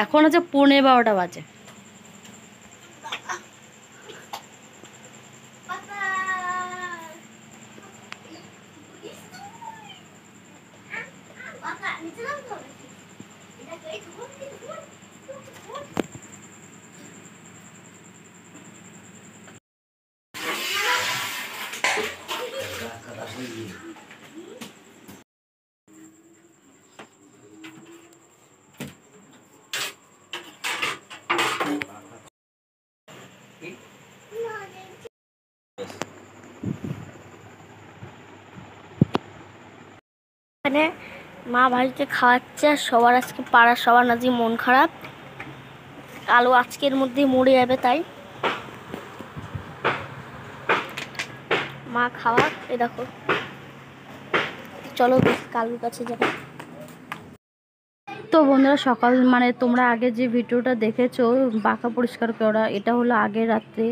এখন হচ্ছে 11:15 বাজে। এখানে মা ভাইকে খাওয়াচ্ছে, সবার আজকে পাড়ার সবার নাকি মন খারাপ, কালো আজকের মধ্যে মরে যাবে, তাই মা খাওয়া। এ দেখো, চলো কালুর কাছে যাবো। তো বন্ধুরা সকাল মানে তোমরা আগে যে ভিডিওটা দেখেছো পাখা পরিষ্কার করা, এটা হলো আগের রাত্রে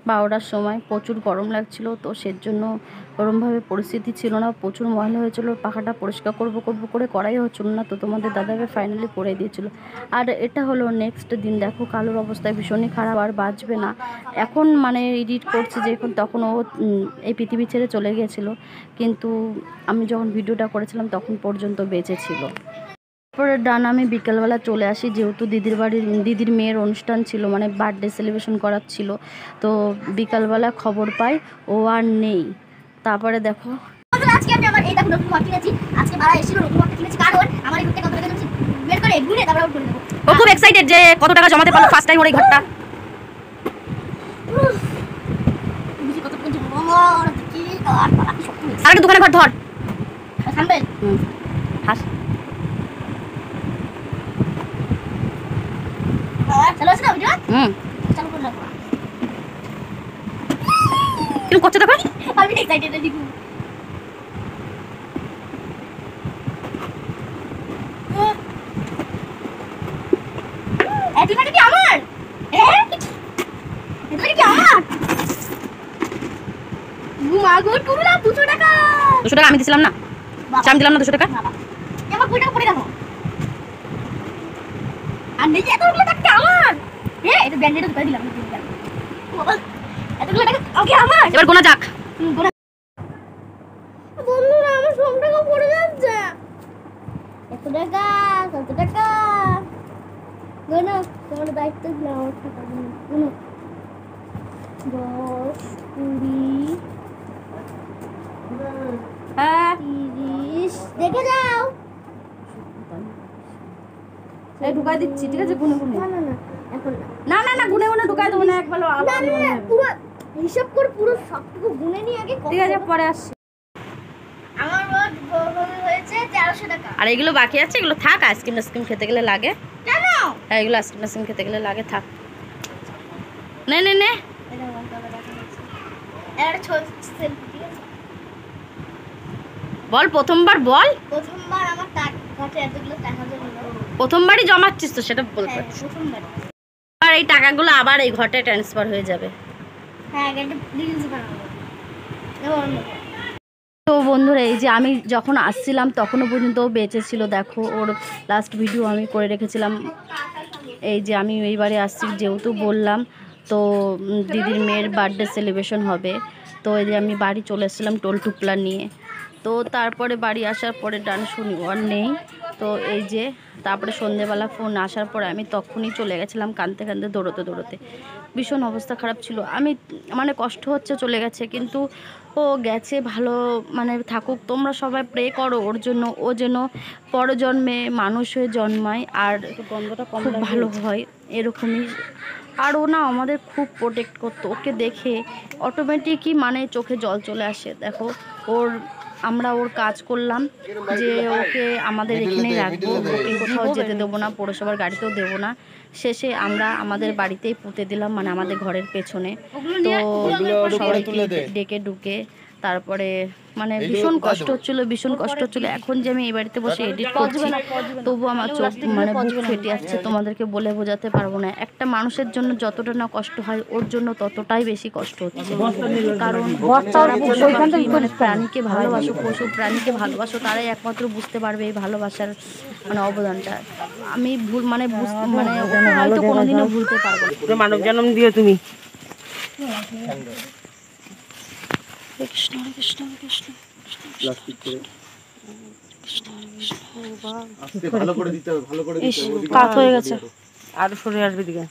12টার সময়। প্রচুর গরম লাগছিল, তো সেজন্য ওরমভাবে পরিস্থিতি ছিল না, প্রচুর ময়লা হয়েছিল, পাখাটা পরিষ্কার করবো করে করাই হচ্ছিল না, তো তোমাদের দাদাকে ফাইনালি করে দিয়েছিল। আর এটা হলো নেক্সট দিন, দেখো কালোর অবস্থা ভীষণই খারাপ, আর বাঁচবে না। এখন মানে এডিট করছে যে তখন ও এই পৃথিবী ছেড়ে চলে গিয়েছিল, কিন্তু আমি যখন ভিডিওটা করেছিলাম তখন পর্যন্ত বেঁচে ছিল। তারপরে ডান আমি বিকেলবেলা চলে আসি, যেহেতু দিদির মেয়ের অনুষ্ঠান ছিল, মানে বার্থডে সেলিব্রেশন করার ছিল, তো বিকালবেলা খবর পাই ও আর নেই। তারপরে দেখো আজকে আমি আবার এই দেখো নতুন ঘর কিনেছি, আজকে ভাড়া এসেছিল, নতুন ঘরটা কিনেছি, কারণ আমার এই ঘরটা কত টাকা দিয়েছি বের করে ঘুরে তারপর করে দেব। ও খুব এক্সাইটেড যে কত টাকা জমাতে পারলো ফার্স্ট টাইম ওর এই ঘরটা। বুঝি কত পর্যন্ত বড় কি আর পালা কি শক্ত হয়েছে। আর দোকানে ঘর ধর সামনে হাস। চলো আসো ভিডিও চালু করে রাখো। কি করছ দেখো, আমি এক্সাইটেড দেখো। এটি মানে কি আমার? এটি মানে কি আমার? মাগো টুলা 200 টাকা। 200 টাকা আমি দিছিলাম না? আমি দিলাম না 200 টাকা? আমার কই টাকা পড়ে দেখো। আর নেই এতগুলো টাকা আমার। এটা ব্যান্ডেড করে দিলাম। বাবা এতগুলো টাকা ওকে আমার। এবার গোনা যাক। গোনা। বন্ধুরা আমার সব টাকা পড়ে যাচ্ছে। কত টাকা? কত টাকা? গোনা তোমার দায়িত্ব নাও টাকা গোনা। 10 20 30 দেখে যাও। এই ঢুকাই দিচ্ছি, ঠিক আছে? গুনে গুনে। না না এখন না না না গুনে গুনে ঢুকাই দেব না একবার। না না পুরো হিসাব করে পুরো সবটুকু গুনে নি আগে, ঠিক আছে? পরে আসছি। আমার হয়েছে 1300 টাকা। আর এগুলো বাকি আছে, এগুলো থাক, আইসক্রিম খেতে গেলে লাগে। কেন? হ্যাঁ এগুলো আইসক্রিম খেতে গেলে লাগে, থাক। নে নে নে এর ছোট সেলফি, ঠিক আছে? বল প্রথমবার বল। প্রথমবার আমার কাছে এতগুলো টাকা জমা, প্রথমবারই জমাচ্ছিস তো সেটা বলতে পারছিস। প্রথমবার আর এই টাকাগুলো আবার এই ঘরে ট্রান্সফার হয়ে যাবে। হ্যাঁ এটা রিলস বানাবো। তো বন্ধুরা এই যে আমি যখন আসছিলাম তখনও পর্যন্ত বেঁচে ছিল, দেখো ওর লাস্ট ভিডিও আমি করে রেখেছিলাম। এই যে আমি এইবারে আসছি, যেহেতু বললাম তো দিদির মেয়ের বার্থডে সেলিব্রেশন হবে, তো এই যে আমি বাড়ি চলে এসেছিলাম টোল টুপলা নিয়ে। তো তারপরে বাড়ি আসার পরে ডান শুনি আর নেই, তো এই যে তারপরে সন্ধেবেলা ফোন আসার পরে আমি তখনই চলে গেছিলাম কাঁদতে কাঁদতে দৌড়োতে। ভীষণ অবস্থা খারাপ ছিল, আমি মানে কষ্ট হচ্ছে চলে গেছে, কিন্তু ও গেছে ভালো মানে থাকুক। তোমরা সবাই প্রে করো ওর জন্য, ও যেন পরজন্মে মানুষ হয়ে জন্মায় আর খুব ভালো হয় এরকমই। আর ও না আমাদের খুব প্রোটেক্ট করতো, ওকে দেখে অটোমেটিকই মানে চোখে জল চলে আসে। দেখো আমরা ওর কাজ করলাম যে ওকে আমাদের এখানেই রাখবো, ওকে কোথাও যেতে দেবো না, পৌরসভার গাড়িতেও দেবো না। শেষে আমরা আমাদের বাড়িতেই পুঁতে দিলাম, মানে আমাদের ঘরের পেছনে। তো সবাইকে ডেকে ডুকে তারপরে মানে ভীষণ কষ্ট হচ্ছিলো। এখন যে আমি এই বাড়িতে বসে এডিট করছি তবু আমার চোখ মানে বুক ফেটে যাচ্ছে, তোমাদেরকে বলে বোঝাতে পারবো না। একটা মানুষের জন্য যতটা না কষ্ট হয় ওর জন্য ততটাই বেশি কষ্ট হচ্ছে। কারণ যারা পশু পাখি মানে প্রাণীকে ভালোবাসো, পশু প্রাণীকে ভালোবাসো, তারাই একমাত্র বুঝতে পারবে এই ভালোবাসার মানে অবদানটা। আমি মানে ওকে হয়তো কোনোদিনও ভুলতে পারবো না। মানব জন্ম দিও তুমি। কৃষ্ণ কৃষ্ণ কৃষ্ণ কাত হয়ে গেছে, আরো সরে আসবে দিকে।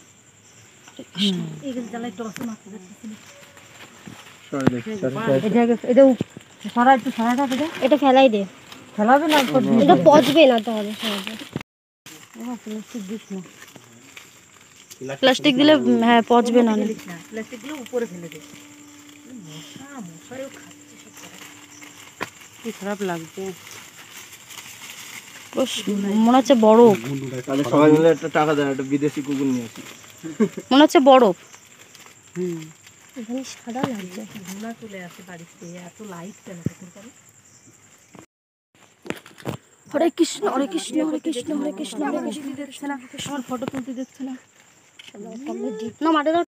এটা ফেলাই দে, ফেলাবে না, এটা পচবে না তাহলে। প্লাস্টিক দিলে হ্যাঁ পচবে না। প্লাস্টিক গুলো উপরে ফেলে দে। কি খারাপ লাগছে, মনে হচ্ছে বরফ। সবাই মিলে একটা টাকা দেয়, একটা বিদেশি কুকুর নিয়ে আসি। মনে হচ্ছে বরফ। এখানে সাদা লাগছে। ঘোড়া চলে আসে বাড়িতে, এত লাইট কেন করে? হরে কৃষ্ণ হরে কৃষ্ণ হরে কৃষ্ণ হরে কৃষ্ণ হরে কৃষ্ণ। দেখছে না আমার ফটো তুলতে দেখছে না, না মাঠে দাও।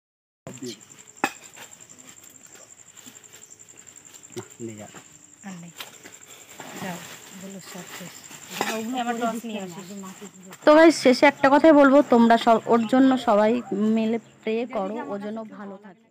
তো গাইস শেষে একটা কথাই বলবো, তোমরা সব ওর জন্য সবাই মিলে প্রে করো, ওর জন্য ভালো থাকে।